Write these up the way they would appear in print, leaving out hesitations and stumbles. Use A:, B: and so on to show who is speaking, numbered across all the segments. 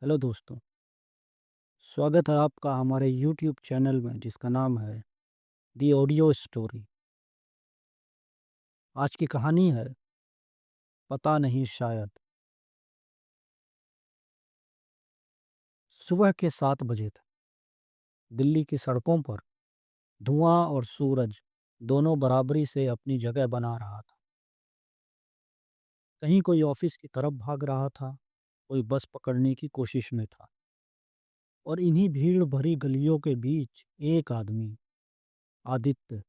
A: Hello दोस्तों। स्वागत है आपका हमारे यूट्यूब चैनल में जिसका नाम है दी ऑडियो स्टोरी। आज की कहानी है पता नहीं शायद। सुबह के 7 बजे थे। दिल्ली की सड़कों पर धुआं और सूरज दोनों बराबरी से अपनी जगह बना रहा था। कहीं कोई ऑफिस की तरफ भाग रहा था, कोई बस पकड़ने की कोशिश में था, और इन्हीं भीड़ भरी गलियों के बीच एक आदमी, आदित्य,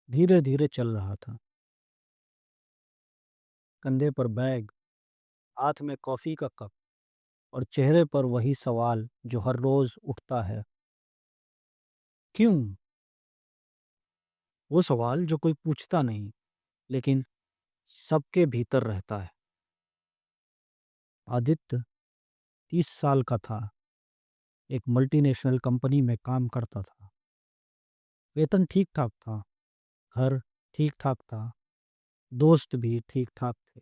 A: धीरे धीरे चल रहा था। कंधे पर बैग, हाथ में कॉफी का कप, और चेहरे पर वही सवाल जो हर रोज उठता है, क्यों? वो सवाल जो कोई पूछता नहीं, लेकिन सबके भीतर रहता है। आदित्य 30 साल का था। एक मल्टीनेशनल कंपनी में काम करता था। वेतन ठीक ठाक था, घर ठीक ठाक था, दोस्त भी ठीक ठाक थे।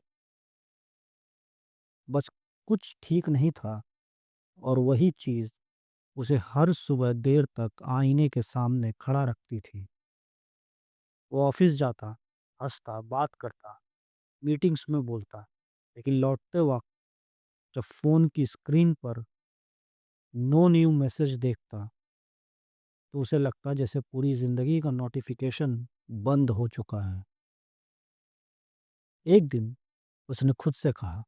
A: बस कुछ ठीक नहीं था, और वही चीज उसे हर सुबह देर तक आईने के सामने खड़ा रखती थी। वो ऑफिस जाता, हंसता, बात करता, मीटिंग्स में बोलता, लेकिन लौटते वक्त जब फ़ोन की स्क्रीन पर नो न्यू मैसेज देखता, तो उसे लगता जैसे पूरी ज़िंदगी का नोटिफ़िकेशन बंद हो चुका है। एक दिन उसने खुद से कहा,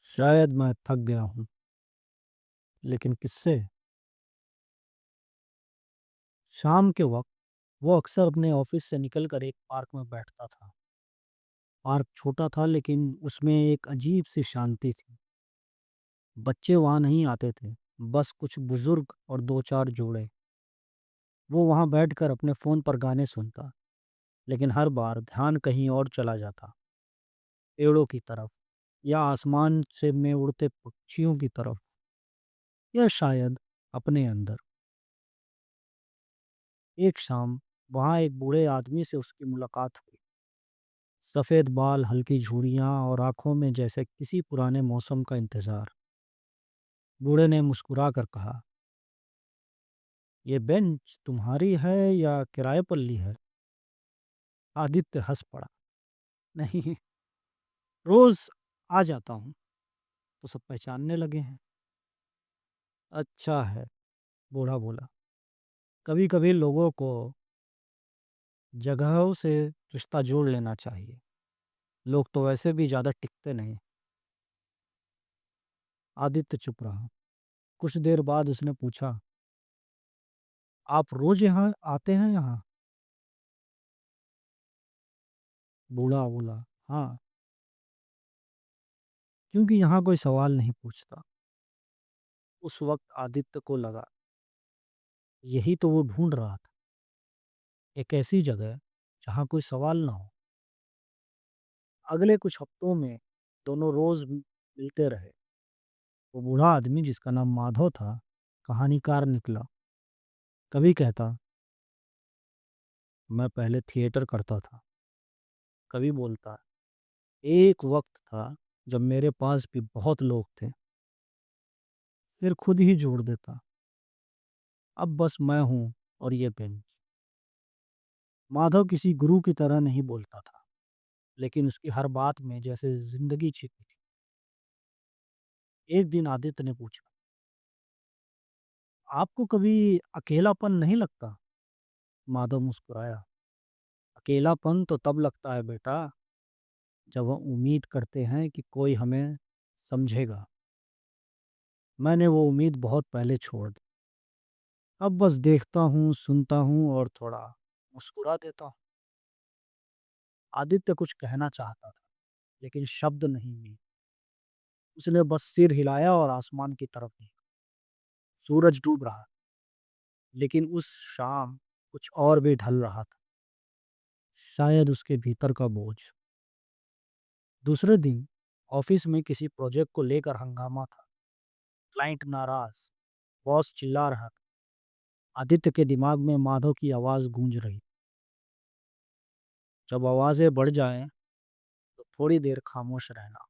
A: शायद मैं थक गया हूँ, लेकिन किससे? शाम के वक्त वो अक्सर अपने ऑफिस से निकलकर एक पार्क में बैठता था। पार्क छोटा था, लेकिन उसमें एक अजीब सी शांति थी। बच्चे वहाँ नहीं आते थे, बस कुछ बुजुर्ग और दो चार जोड़े। वो वहाँ बैठकर अपने फ़ोन पर गाने सुनता, लेकिन हर बार ध्यान कहीं और चला जाता, पेड़ों की तरफ, या आसमान से में उड़ते पक्षियों की तरफ, या शायद अपने अंदर। एक शाम वहाँ एक बूढ़े आदमी से उसकी मुलाकात हुई। सफ़ेद बाल, हल्की झुर्रियाँ, और आंखों में जैसे किसी पुराने मौसम का इंतज़ार। बूढ़े ने मुस्कुरा कर कहा, ये बेंच तुम्हारी है या किराए पर ली है? आदित्य हंस पड़ा। नहीं, रोज़ आ जाता हूँ तो सब पहचानने लगे हैं। अच्छा है, बूढ़ा बोला। कभी कभी लोगों को जगहों से रिश्ता जोड़ लेना चाहिए। लोग तो वैसे भी ज़्यादा टिकते नहीं। आदित्य चुप रहा। कुछ देर बाद उसने पूछा, आप रोज यहाँ आते हैं यहाँ? बूढ़ा बोला, हाँ, क्योंकि यहाँ कोई सवाल नहीं पूछता। उस वक्त आदित्य को लगा, यही तो वो ढूंढ रहा था, एक ऐसी जगह जहाँ कोई सवाल ना हो। अगले कुछ हफ्तों में दोनों रोज मिलते रहे। वो बूढ़ा आदमी, जिसका नाम माधव था, कहानीकार निकला। कभी कहता, मैं पहले थिएटर करता था। कभी बोलता, एक वक्त था जब मेरे पास भी बहुत लोग थे। फिर खुद ही जोड़ देता, अब बस मैं हूँ और ये बेंच। माधव किसी गुरु की तरह नहीं बोलता था, लेकिन उसकी हर बात में जैसे जिंदगी छिपी थी। एक दिन आदित्य ने पूछा, आपको कभी अकेलापन नहीं लगता? माधव मुस्कुराया, अकेलापन तो तब लगता है बेटा, जब हम उम्मीद करते हैं कि कोई हमें समझेगा। मैंने वो उम्मीद बहुत पहले छोड़ दी। अब बस देखता हूँ, सुनता हूँ और थोड़ा मुस्कुरा देता हूँ। आदित्य कुछ कहना चाहता था, लेकिन शब्द नहीं मिले। उसने बस सिर हिलाया और आसमान की तरफ देखा। सूरज डूब रहा, लेकिन उस शाम कुछ और भी ढल रहा था, शायद उसके भीतर का बोझ। दूसरे दिन ऑफिस में किसी प्रोजेक्ट को लेकर हंगामा था। क्लाइंट नाराज, बॉस चिल्ला रहा था। आदित्य के दिमाग में माधव की आवाज़ गूंज रही, जब आवाज़ें बढ़ जाएं तो थोड़ी देर खामोश रहना।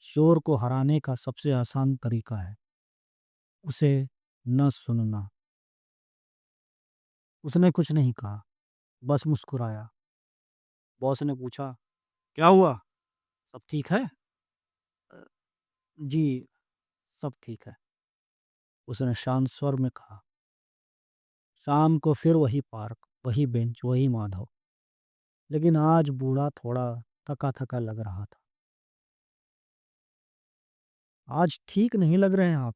A: शोर को हराने का सबसे आसान तरीका है उसे न सुनना। उसने कुछ नहीं कहा, बस मुस्कुराया। बॉस ने पूछा, क्या हुआ? सब ठीक है? "अ, जी, सब ठीक है," उसने शांत स्वर में कहा। शाम को फिर वही पार्क, वही बेंच, वही माधव। लेकिन आज बूढ़ा थोड़ा थका-थका लग रहा था। आज ठीक नहीं लग रहे हैं आप,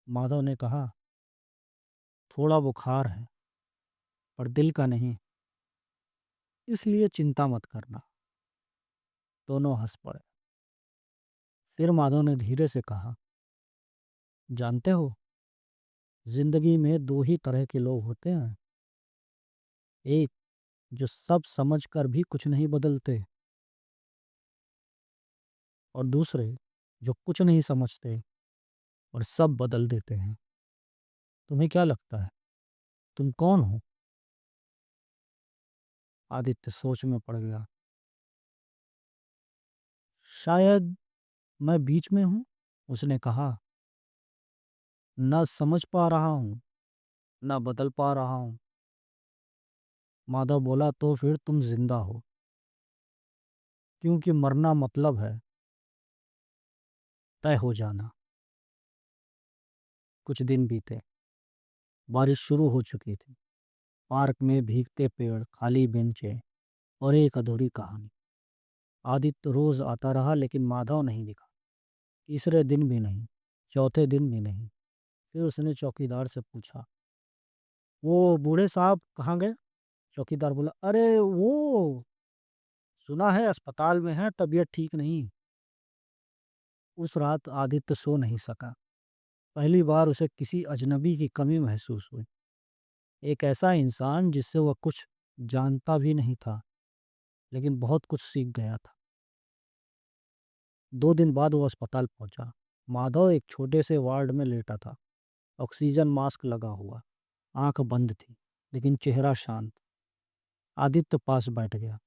A: माधव ने कहा। थोड़ा बुखार है, पर दिल का नहीं, इसलिए चिंता मत करना। दोनों हंस पड़े। फिर माधव ने धीरे से कहा, जानते हो, जिंदगी में दो ही तरह के लोग होते हैं। एक जो सब समझ कर भी कुछ नहीं बदलते, और दूसरे जो कुछ नहीं समझते और सब बदल देते हैं। तुम्हें क्या लगता है, तुम कौन हो? आदित्य सोच में पड़ गया। शायद मैं बीच में हूँ, उसने कहा। न समझ पा रहा हूँ, न बदल पा रहा हूँ। माधव बोला, तो फिर तुम जिंदा हो, क्योंकि मरना मतलब है तय हो जाना। कुछ दिन बीते। बारिश शुरू हो चुकी थी। पार्क में भीगते पेड़, खाली बेंचें और एक अधूरी कहानी। आदित्य रोज आता रहा, लेकिन माधव नहीं दिखा। तीसरे दिन भी नहीं, चौथे दिन भी नहीं। फिर उसने चौकीदार से पूछा, वो बूढ़े साहब कहाँ गए? चौकीदार बोला, अरे वो, सुना है अस्पताल में है, तबीयत ठीक नहीं। उस रात आदित्य सो नहीं सका। पहली बार उसे किसी अजनबी की कमी महसूस हुई। एक ऐसा इंसान जिससे वह कुछ जानता भी नहीं था, लेकिन बहुत कुछ सीख गया था। 2 दिन बाद वो अस्पताल पहुंचा। माधव एक छोटे से वार्ड में लेटा था, ऑक्सीजन मास्क लगा हुआ, आंख बंद थी, लेकिन चेहरा शांत। आदित्य पास बैठ गया,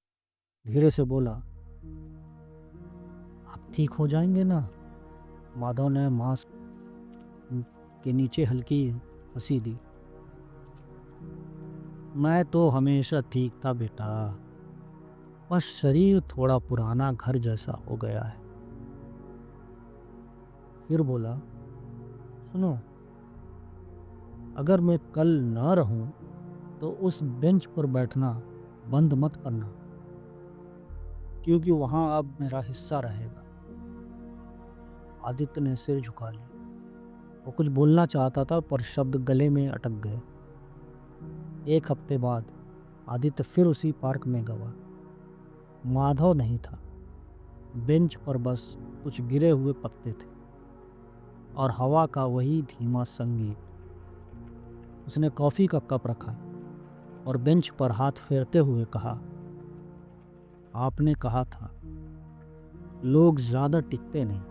A: धीरे से बोला, आप ठीक हो जाएंगे ना? माधव ने मास्क के नीचे हल्की हंसी दी। मैं तो हमेशा ठीक था बेटा, बस शरीर थोड़ा पुराना घर जैसा हो गया है। फिर बोला, सुनो, अगर मैं कल ना रहूं तो उस बेंच पर बैठना बंद मत करना, क्योंकि वहां अब मेरा हिस्सा रहेगा। आदित्य ने सिर झुका लिया। वो कुछ बोलना चाहता था, पर शब्द गले में अटक गए। 1 हफ्ते बाद आदित्य फिर उसी पार्क में गया। माधव नहीं था। बेंच पर बस कुछ गिरे हुए पत्ते थे और हवा का वही धीमा संगीत। उसने कॉफी का कप रखा और बेंच पर हाथ फेरते हुए कहा, आपने कहा था लोग ज्यादा टिकते नहीं।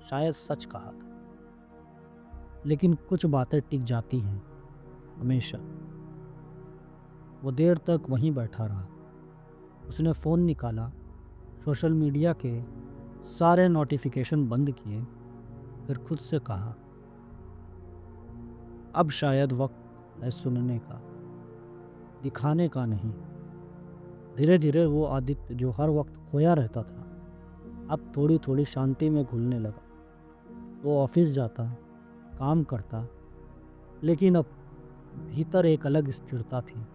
A: शायद सच कहा था, लेकिन कुछ बातें टिक जाती हैं हमेशा। वो देर तक वहीं बैठा रहा। उसने फ़ोन निकाला, सोशल मीडिया के सारे नोटिफिकेशन बंद किए, फिर खुद से कहा, अब शायद वक्त है सुनने का, दिखाने का नहीं। धीरे धीरे वो आदित्य जो हर वक्त खोया रहता था, अब थोड़ी थोड़ी शांति में घुलने लगा। वो ऑफिस जाता, काम करता, लेकिन अब भीतर एक अलग स्थिरता थी,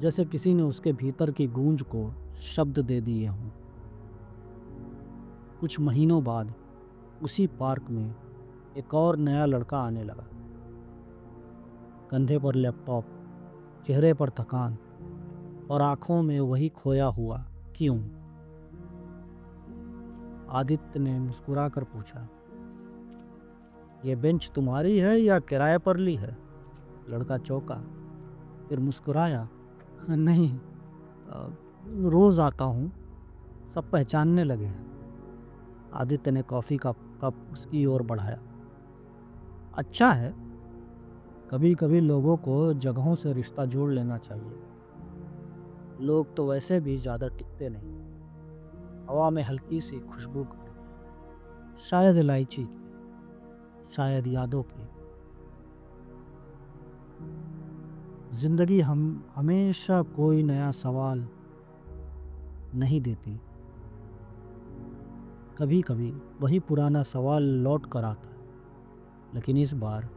A: जैसे किसी ने उसके भीतर की गूंज को शब्द दे दिए हों। कुछ महीनों बाद उसी पार्क में एक और नया लड़का आने लगा। कंधे पर लैपटॉप, चेहरे पर थकान और आंखों में वही खोया हुआ क्यों। आदित्य ने मुस्कुराकर पूछा, ये बेंच तुम्हारी है या किराए पर ली है? लड़का चौंका, फिर मुस्कुराया, नहीं, रोज आता हूँ, सब पहचानने लगे हैं। आदित्य ने कॉफी का कप उसकी ओर बढ़ाया। अच्छा है, कभी कभी लोगों को जगहों से रिश्ता जोड़ लेना चाहिए। लोग तो वैसे भी ज्यादा टिकते नहीं। हवा में हल्की सी खुशबू की, शायद इलायची की, शायद यादों की। जिंदगी हम हमेशा कोई नया सवाल नहीं देती। कभी कभी वही पुराना सवाल लौट कर आता है, लेकिन इस बार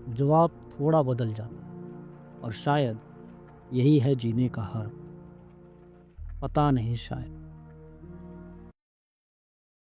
A: जवाब थोड़ा बदल जाता है। और शायद यही है जीने का हर्फ। पता नहीं, शायद।